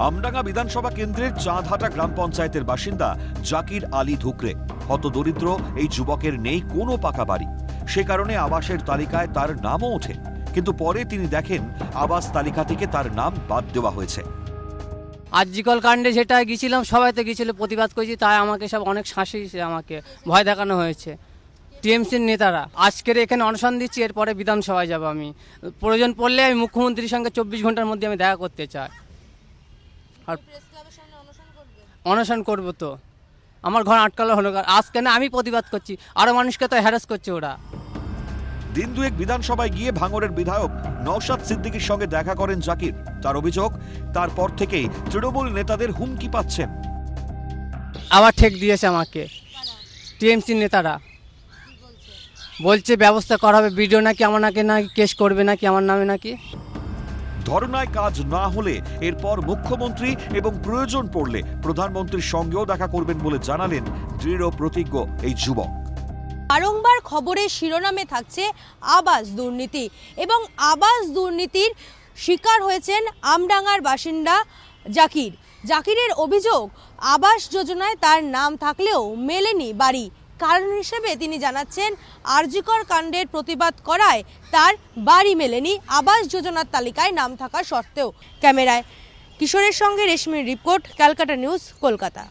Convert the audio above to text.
আমডাঙ্গা বিধানসভা কেন্দ্রের চাঁদহাটা গ্রাম পঞ্চায়েতের বাসিন্দা জাকির আলী ধুকরে। হতদরিদ্র এই যুবকের নেই কোনো পাকা বাড়ি, সে কারণে আবাসের তালিকায় তার নামও ওঠে, কিন্তু পরে তিনি দেখেন আবাস তালিকা থেকে তার নাম বাদ দেওয়া হয়েছে। আরজিকর কাণ্ডে যেটা গিয়েছিলাম, সবাই তো গিয়েছিল, প্রতিবাদ করেছি, তাই আমাকে সব অনেক শাসিয়েছে, আমাকে ভয় দেখানো হয়েছে টিএমসির নেতারা। আজকের এখানে অনশন দিচ্ছি, এরপরে বিধানসভায় যাব। আমি প্রয়োজন পড়লে আমি মুখ্যমন্ত্রীর সঙ্গে 24 ঘন্টার মধ্যে আমি দেখা করতে চাই। আর অনশন করবো তো, আমার ঘর আটকালো হলো, আজকে না আমি প্রতিবাদ করছি, আরও মানুষকে তো হ্যারাস করছে ওরা। দিন দুয়েক বিধানসভায় গিয়ে ভাঙড়ের বিধায়ক নওশাদ সিদ্দিকীর সঙ্গে দেখা করেন জাকির। তার অভিযোগ, তারপর থেকেই তৃণমূল নেতাদের হুমকি পাচ্ছেন। আবার ঠেক দিয়েছে আমাকে টিএমসির নেতারা, বলছে ব্যবস্থা করা হবে, ভিডিও নাকি আমার নাকি কেস করবে নাকি আমার নামে নাকি। ধর্নায় কাজ না হলে এরপর মুখ্যমন্ত্রী এবং প্রয়োজন পড়লে প্রধানমন্ত্রীর সঙ্গেও দেখা করবেন বলে জানালেন দৃঢ় প্রতিজ্ঞ এই যুবক। বারংবার খবরের শিরোনামে থাকছে আবাস দুর্নীতি, এবং আবাস দুর্নীতির শিকার হয়েছেন আমডাঙ্গার বাসিন্দা জাকির। জাকিরের অভিযোগ, আবাস যোজনায় তার নাম থাকলেও মেলেনি বাড়ি। কারণ হিসেবে তিনি জানাচ্ছেন, আরজিকর কাণ্ডের প্রতিবাদ করায় তার বাড়ি মেলেনি আবাস যোজনার তালিকায় নাম থাকা সত্ত্বেও। ক্যামেরায় কিশোরের সঙ্গে রেশমির রিপোর্ট, ক্যালকাটা নিউজ, কলকাতা।